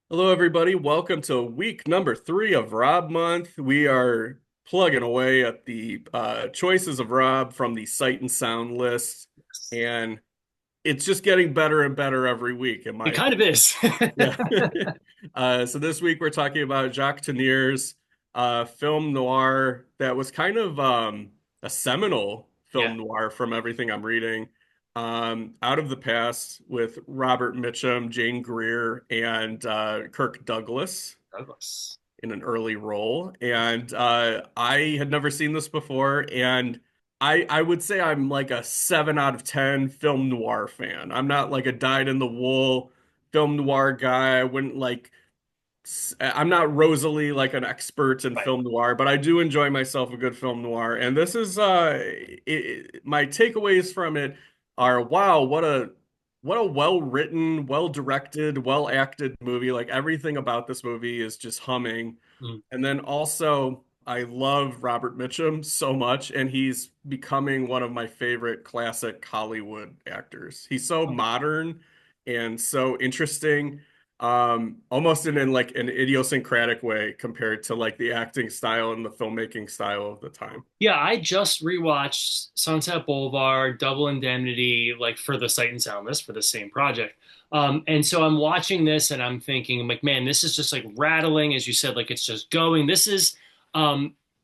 Hello, everybody. Welcome to week number 3 of Rob Month. We are plugging away at the choices of Rob from the Sight and Sound list, and it's just getting better and better every week, in It my kind of opinion. is. Yeah. So this week we're talking about Jacques Tennier's film noir that was kind of a seminal Yeah, film noir from everything I'm reading. Out of the Past with Robert Mitchum, Jane Greer, and Kirk Douglas Douglas. in an early role. And I had never seen this before, and I would say I'm like a 7 out of 10 film noir fan. I'm not like a dyed-in-the-wool film noir guy. I wouldn't like I'm not Rosalie like an expert in Right. film noir, but I do enjoy myself a good film noir. And this is my takeaways from it are wow, what a well-written, well-directed, well-acted movie. Like everything about this movie is just humming. Mm. And then also, I love Robert Mitchum so much, and he's becoming one of my favorite classic Hollywood actors. He's so Okay. modern and so interesting, almost in like an idiosyncratic way compared to like the acting style and the filmmaking style of the time. Yeah, I just rewatched Sunset Boulevard, Double Indemnity, like for the Sight and Sound list for the same project. And so I'm watching this and I'm thinking, like, man, this is just like rattling, as you said, like it's just going. This is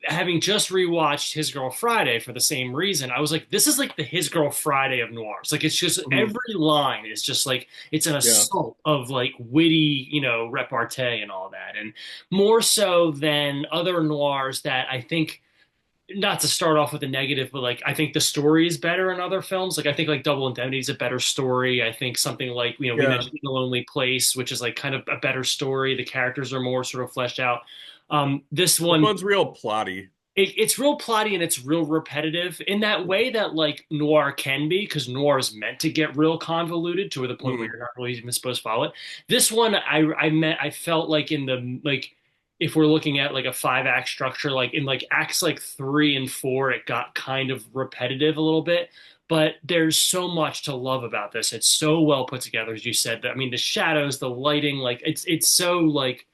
having just rewatched His Girl Friday for the same reason. I was like, this is like the His Girl Friday of noirs. Like it's just Mhm. every line is just like it's an Yeah. assault of like witty, repartee and all that. And more so than other noirs that I think, not to start off with a negative, but like I think the story is better in other films. Like I think like Double Indemnity is a better story. I think something like we Yeah. mentioned The Lonely Place, which is like kind of a better story. The characters are more sort of fleshed out. This This one, one's real plotty. it's real plotty and it's real repetitive in that way that like noir can be, because noir is meant to get real convoluted to the point where Mhm. you're not really even supposed to follow it. This one, I felt like in the like, if we're looking at like a five act structure, like in like acts like three and four, it got kind of repetitive a little bit. But there's so much to love about this. It's so well put together, as you said. I mean, the shadows, the lighting, like it's so like,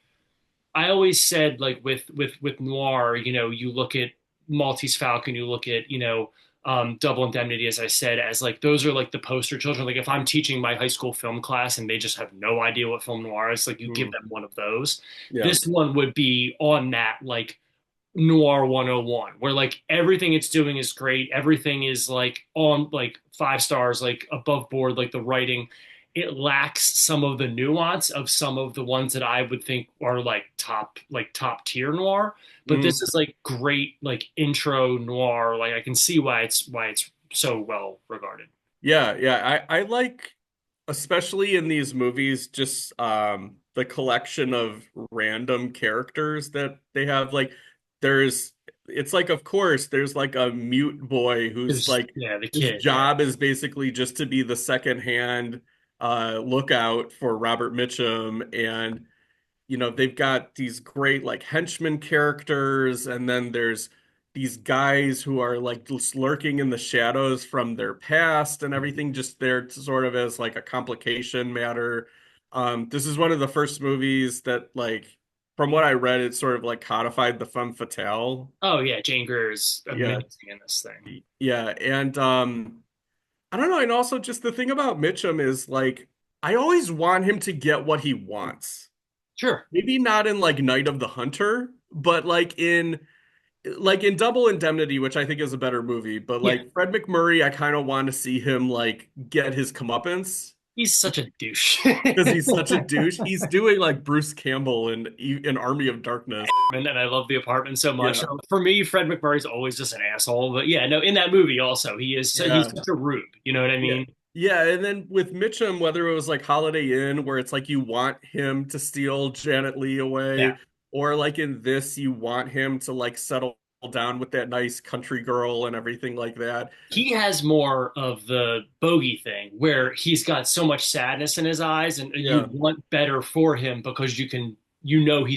I always said like with noir, you look at Maltese Falcon, you look at Double Indemnity, as I said, as like those are like the poster children. Like if I'm teaching my high school film class and they just have no idea what film noir is, like you give Mhm. them one of those. Yeah. This one would be on that like noir 101, where like everything it's doing is great, everything is like on like five stars, like above board, like the writing, it lacks some of the nuance of some of the ones that I would think are like top tier noir, but this Mhm. is like great like intro noir. Like I can see why it's so well regarded. Yeah, yeah. I like, especially in these movies, just the collection of random characters that they have. Like there's it's like of course there's like a mute boy who's There's like yeah, the his kid, yeah. job is basically just to be the second hand lookout for Robert Mitchum, and they've got these great like henchman characters, and then there's these guys who are like just lurking in the shadows from their past and everything, just there to sort of as like a complication matter. This is one of the first movies that like from what I read, it sort of like codified the femme fatale. Oh yeah, Jane Greer is Yeah, amazing in this thing. yeah, and I don't know, and also just the thing about Mitchum is like I always want him to get what he wants. Sure. Maybe not in like Night of the Hunter, but like in Double Indemnity, which I think is a better movie, but Yeah, like Fred McMurray, I kind of want to see him like get his comeuppance he's such a douche. because he's such a douche. He's doing like Bruce Campbell in Army of Darkness. And I love the apartment so much. Yeah. So for me, Fred McMurray's always just an asshole. But yeah, no, in that movie also, he's Yeah. such a rube. You know what I Yeah. mean? Yeah, and then with Mitchum, whether it was like Holiday Inn, where it's like you want him to steal Janet Leigh Yeah. away, or like in this, you want him to like settle down with that nice country girl and everything like that. He has more of the bogey thing where he's got so much sadness in his eyes, and you Yeah. want better for him because he's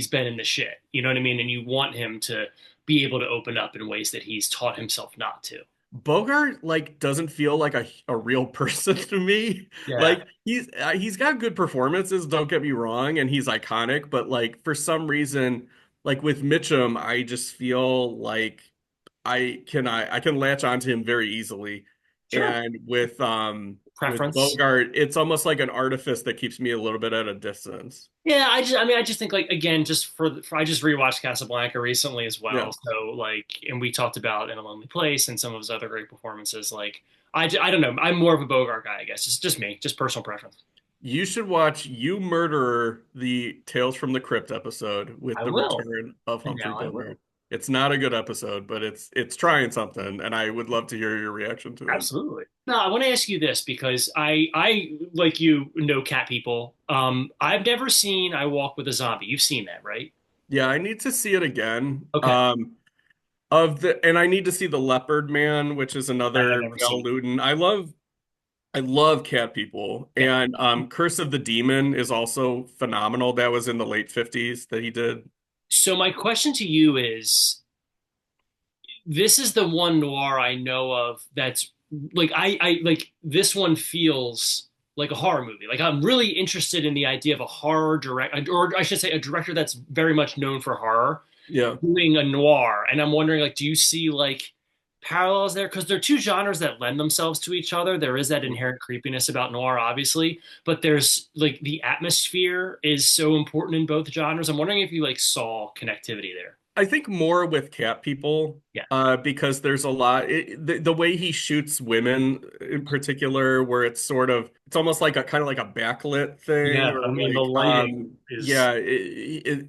been in the shit. You know what I mean? And you want him to be able to open up in ways that he's taught himself not to. Bogart like doesn't feel like a real person to me. Yeah, Like he's got good performances, don't get me wrong, and he's iconic, but like for some reason, like with Mitchum, I just feel like I can latch onto him very easily. sure. And with Preference. Bogart, it's almost like an artifice that keeps me a little bit at a distance. Yeah, I just think like again, just for I just rewatched Casablanca recently as Yeah. well. So like, and we talked about In a Lonely Place and some of his other great performances. Like, I don't know. I'm more of a Bogart guy, I guess. It's just me, just personal preference. You should watch You Murderer, the Tales from the Crypt episode with I the will. return of And Humphrey now I Bogart. will. It's not a good episode, but it's trying something, and I would love to hear your reaction to it. Absolutely. No, I want to ask you this because I like you know cat people. I've never seen I Walk with a Zombie. You've seen that, right? Yeah, I need to see it again. Okay. And I need to see The Leopard Man, which is I have another never Val seen. Lewton. I love cat people. Yeah. And Curse of the Demon is also phenomenal. That was in the late 50s that he did. So my question to you is, this is the one noir I know of that's like I like this one feels like a horror movie. Like I'm really interested in the idea of a horror direct, or I should say, a director that's very much known for horror Yeah. doing a noir. And I'm wondering, like, do you see like parallels there? Because they're two genres that lend themselves to each other. There is that inherent creepiness about noir, obviously, but there's like the atmosphere is so important in both genres. I'm wondering if you like saw connectivity there. I think more with cat people, Yeah. because there's a lot. The way he shoots women in particular, where it's sort of, it's almost like a kind of like a backlit thing, Yeah, or I mean the like, lighting is yeah,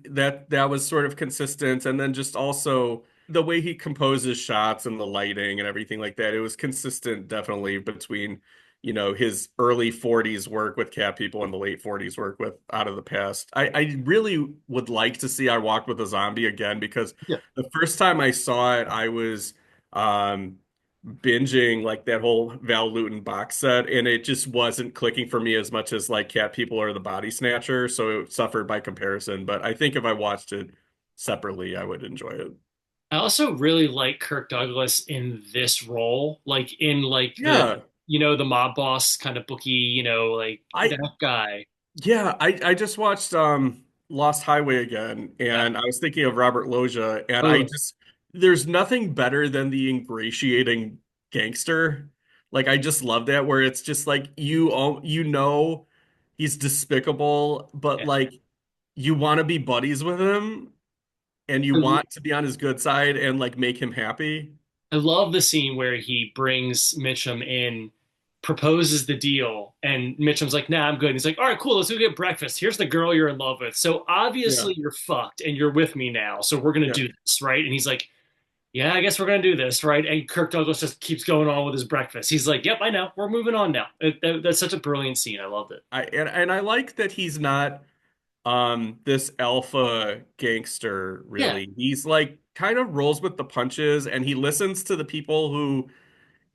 that was sort of consistent, and then just also the way he composes shots and the lighting and everything like that. It was consistent, definitely between, his early 40s work with cat people and the late 40s work with Out of the Past. I really would like to see I Walked with a Zombie again because yeah. the first time I saw it, I was um, binging like that whole Val Lewton box set, and it just wasn't clicking for me as much as like Cat People or The Body Snatcher, so it suffered by comparison. But I think if I watched it separately, I would enjoy it. I also really like Kirk Douglas in this role, like in like the Yeah, the mob boss kind of booky, like I that guy. Yeah, I just watched Lost Highway again, Yeah. and I was thinking of Robert Loggia, and I Oh, just there's nothing better than the ingratiating gangster. Like I just love that where it's just like you know he's despicable, but yeah. like you want to be buddies with him and you want to be on his good side and like make him happy. I love the scene where he brings Mitchum in, proposes the deal, and Mitchum's like, "Nah, I'm good." And he's like, "All right, cool. Let's go get breakfast. Here's the girl you're in love with. So Yeah, obviously you're fucked, and you're with me now. So we're gonna yeah. do this, right?" And he's like, "Yeah, I guess we're gonna do this, right?" And Kirk Douglas just keeps going on with his breakfast. He's like, "Yep, I know. We're moving on now." That's such a brilliant scene. I loved it. And I like that he's not this alpha gangster Yeah, really. He's like kind of rolls with the punches and he listens to the people who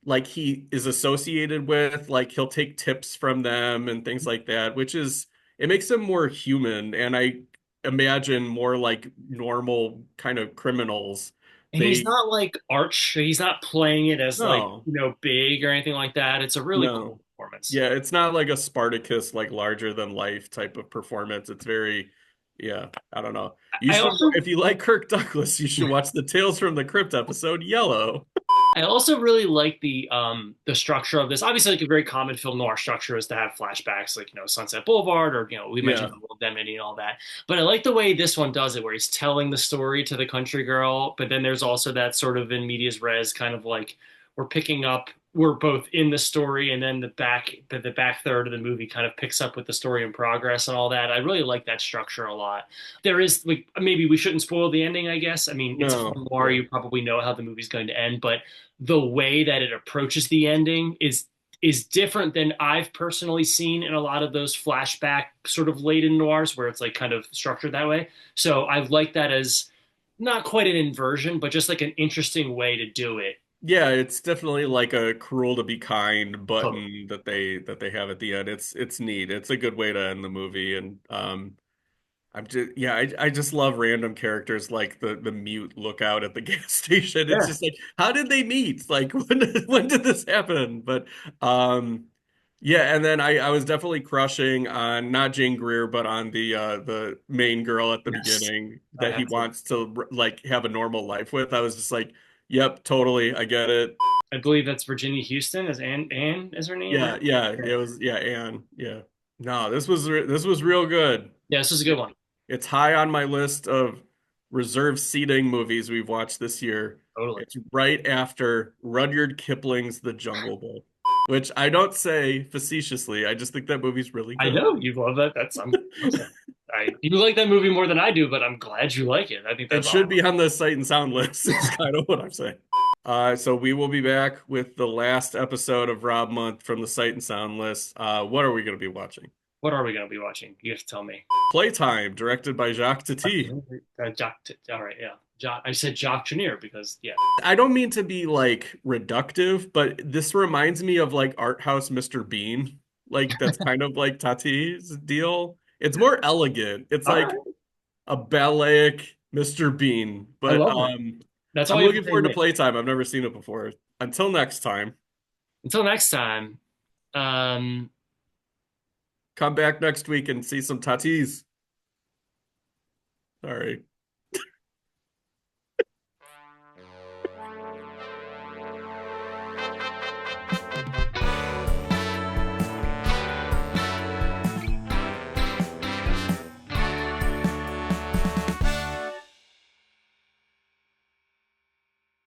like he is associated with, like he'll take tips from them and things like that, which is it makes him more human and I imagine more like normal kind of criminals. and he's They not like arch. He's not playing it as like no, big or anything like that. It's a really cool no. performance. Yeah, it's not like a Spartacus like larger than life type of performance. It's very yeah, I don't know. You I should also if you like Kirk Douglas, you should watch the Tales from the Crypt episode Yellow. I also really like the structure of this. Obviously, like a very common film noir structure is to have flashbacks, like Sunset Boulevard, or we mentioned Yeah. the World Indemnity and all that. But I like the way this one does it, where he's telling the story to the country girl, but then there's also that sort of in medias res kind of like we're both in the story, and then the back third of the movie kind of picks up with the story in progress and all that. I really like that structure a lot. There is like maybe we shouldn't spoil the ending, I guess. I mean, it's a No. film noir, Yeah. you probably know how the movie's going to end, but the way that it approaches the ending is different than I've personally seen in a lot of those flashback sort of laden noirs where it's like kind of structured that way. So I like that as not quite an inversion, but just like an interesting way to do it. Yeah, it's definitely like a cruel to be kind Totally. button that they have at the end. It's neat. It's a good way to end the movie and I'm just yeah, I just love random characters like the mute lookout at the gas station. It's Yeah. just like, how did they meet? Like when did this happen? But yeah, and then I was definitely crushing on not Jane Greer, but on the main girl at the Yes. beginning I that he have to. wants to like have a normal life with. I was just like, yep, totally, I get it. I believe that's Virginia Houston. Is Anne is her name, Yeah, right? yeah, Yeah. it was yeah, Anne. Yeah. No, this was real good. Yeah, this is a good one. It's high on my list of reserved seating movies we've watched this year. Totally. It's right after Rudyard Kipling's The Jungle Book, which I don't say facetiously. I just think that movie's really I good. know you love that. Listen, you like that movie more than I do, but I'm glad you like it. I think It that's should awesome. be on the Sight and Sound list, is kind of what I'm saying. So we will be back with the last episode of Rob Month from the Sight and Sound list. What are we going to be watching? What are we going to be watching? You have to tell me. Playtime, directed by Jacques Tati. All right, yeah. I said Jock Junior because yeah. I don't mean to be like reductive, but this reminds me of like Art House Mr. Bean. Like that's kind of like Tati's deal. It's more elegant. It's All right, like a ballet Mr. Bean. I But love it. That's all I'm you have to looking say, forward to Nick. Playtime. I've never seen it before. Until next time, Until next time. Um, come back next week and see some Tatis. Sorry.